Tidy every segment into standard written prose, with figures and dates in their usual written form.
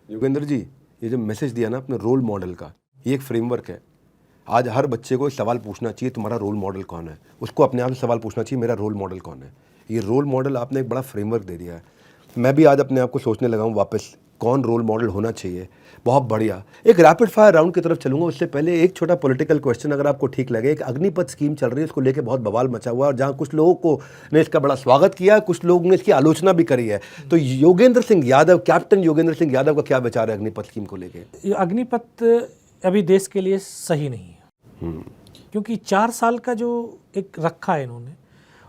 योगेंद्र जी, ये जो मैसेज दिया ना अपने रोल मॉडल का, ये एक फ्रेमवर्क है। आज हर बच्चे को एक सवाल पूछना चाहिए, तुम्हारा रोल मॉडल कौन है। उसको अपने आप से सवाल पूछना चाहिए, मेरा रोल मॉडल कौन है। ये रोल मॉडल आपने एक बड़ा फ्रेमवर्क दे दिया है। मैं भी आज अपने आप को सोचने लगा हूँ वापस, कौन रोल मॉडल होना चाहिए। बहुत बढ़िया। एक रैपिड फायर राउंड की तरफ चलूंगा, उससे पहले एक छोटा पॉलिटिकल क्वेश्चन अगर आपको ठीक लगे। एक अग्निपथ स्कीम चल रही है, उसको लेके बहुत बवाल मचा हुआ है और जहाँ कुछ लोगों को ने इसका बड़ा स्वागत किया, कुछ लोगों ने इसकी आलोचना भी करी है। तो योगेंद्र सिंह यादव, कैप्टन योगेंद्र सिंह यादव का क्या विचार है अग्निपथ स्कीम को लेके? ये अग्निपथ अभी देश के लिए सही नहीं है, क्योंकि 4 साल का जो एक रखा है इन्होंने,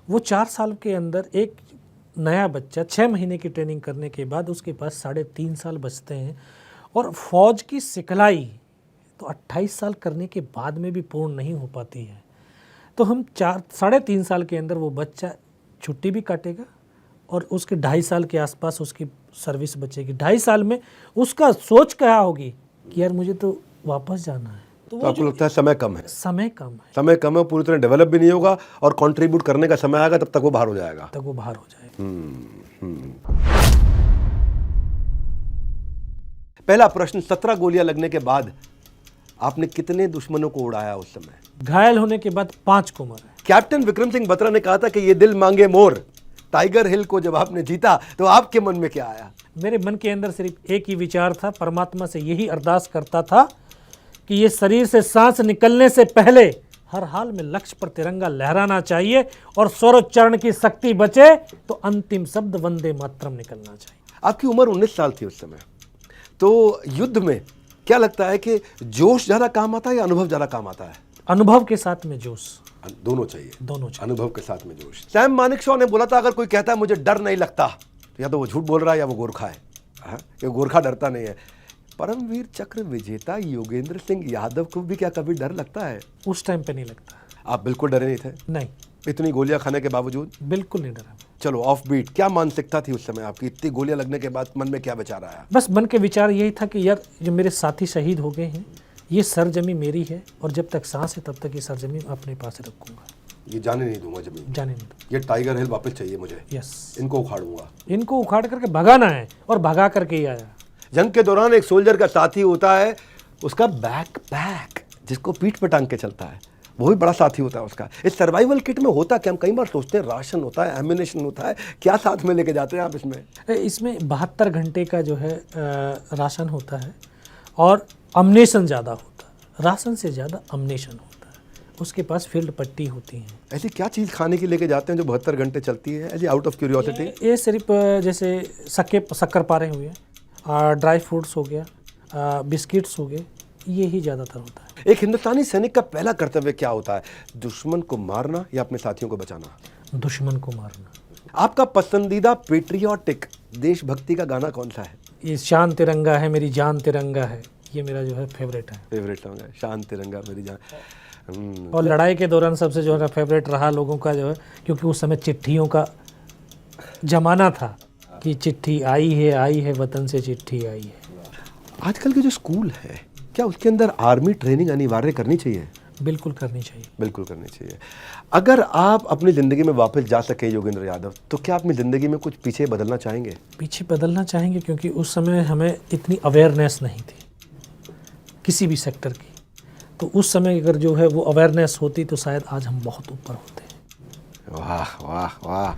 वो 4 साल के अंदर एक नया बच्चा 6 महीने की ट्रेनिंग करने के बाद उसके पास 3.5 साल बचते हैं और फौज की सिखलाई तो 28 साल करने के बाद में भी पूर्ण नहीं हो पाती है। तो हम 3.5 साल के अंदर वो बच्चा छुट्टी भी काटेगा और उसके 2.5 साल के आसपास उसकी सर्विस बचेगी। 2.5 साल में उसका सोच क्या होगी कि यार मुझे तो वापस जाना है। तो आपको लगता है समय कम है? समय कम है, समय कम है, पूरी तरह डेवलप भी नहीं होगा और कंट्रीब्यूट करने का समय आएगा तब तक वो बाहर हो जाएगा। पहला प्रश्न, 17 गोलियां लगने के बाद आपने कितने दुश्मनों को उड़ाया उस समय? घायल होने के बाद 5 को मारा। कैप्टन विक्रम सिंह बत्रा ने कहा था कि ये दिल मांगे मोर। टाइगर हिल को जब आपने जीता तो आपके मन में क्या आया? मेरे मन के अंदर सिर्फ एक ही विचार था, परमात्मा से यही अरदास करता था कि ये शरीर से सांस निकलने से पहले हर हाल में लक्ष्य पर तिरंगा लहराना चाहिए और स्वरोच्चारण की शक्ति बचे तो अंतिम शब्द वंदे मातरम निकलना चाहिए। आपकी उम्र 19 साल थी उस समय, तो युद्ध में क्या लगता है कि जोश ज्यादा काम आता है या अनुभव ज्यादा काम आता है? अनुभव के साथ में जोश, दोनों चाहिए। दोनों चाहिए। अनुभव के साथ में जोश। सैम मानेकशॉ ने बोला था, अगर कोई कहता है मुझे डर नहीं लगता तो या तो वो झूठ बोल रहा है या वो गोरखा है। ये गोरखा डरता नहीं है। परमवीर चक्र विजेता योगेंद्र सिंह यादव को भी क्या कभी डर लगता है? उस टाइम पे नहीं लगता। आप बिल्कुल डरे नहीं थे? नहीं, इतनी गोलियां खाने के बावजूद? बिल्कुल नहीं डरा। चलो ऑफ बीट, क्या मानसिकता थी उस समय आपकी? इतनी गोलियां लगने के बाद मन में क्या विचार आया? बस मन के विचार यही था कि यार जो मेरे साथी शहीद हो गए हैं, ये सरजमी मेरी है और जब तक सांस है तब तक ये सरजमी अपने पास रखूंगा। ये जाने नहीं दूंगा जमीन, जाने नहीं दूंगा। ये टाइगर हिल वापस चाहिए मुझे। यस, इनको उखाड़ूंगा। इनको उखाड़ करके भगाना है और भगा करके ही आया। जंग के दौरान एक सोल्जर का साथी होता है उसका बैकपैक, जिसको पीठ पे टांग के चलता है, वो भी बड़ा साथी होता है उसका। इस सर्वाइवल किट में होता क्या? हम कई बार सोचते हैं राशन होता है, एम्यूनेशन होता है, क्या साथ में लेके जाते हैं आप इसमें? इसमें 72 घंटे का जो है राशन होता है और अम्नेशन ज़्यादा होता है। राशन से ज़्यादा अम्नेशन होता है। उसके पास फील्ड पट्टी होती है। ऐसी क्या चीज़ खाने की लेके जाते हैं जो 72 घंटे चलती है? ऐसी आउट ऑफ क्यूरियोसिटी। ये सिर्फ जैसे शक्कर पारे हुए, ड्राई फ्रूट्स हो गया, बिस्किट्स हो गए, ये ही ज़्यादातर होता है। एक हिंदुस्तानी सैनिक का पहला कर्तव्य क्या होता है? दुश्मन को मारना या अपने साथियों को बचाना? दुश्मन को मारना। आपका पसंदीदा पेट्रियोटिक देशभक्ति का गाना कौन सा है? ये शान तिरंगा है मेरी जान तिरंगा है, ये मेरा जो है फेवरेट है। फेवरेट सॉन्ग है शान तिरंगा मेरी जान। और लड़ाई के दौरान सबसे जो है फेवरेट रहा लोगों का जो है, क्योंकि उस समय चिट्ठियों का जमाना था कि चिट्ठी आई है वतन से चिट्ठी आई है। आजकल के जो स्कूल है, क्या उसके अंदर आर्मी ट्रेनिंग अनिवार्य करनी चाहिए? बिल्कुल करनी चाहिए। बिल्कुल करनी चाहिए। अगर आप अपनी ज़िंदगी में वापस जा सके योगेंद्र यादव, तो क्या अपनी ज़िंदगी में कुछ पीछे बदलना चाहेंगे? पीछे बदलना चाहेंगे, क्योंकि उस समय हमें इतनी अवेयरनेस नहीं थी किसी भी सेक्टर की। तो उस समय अगर जो है वो अवेयरनेस होती तो शायद आज हम बहुत ऊपर होते। वाह वाह वाह।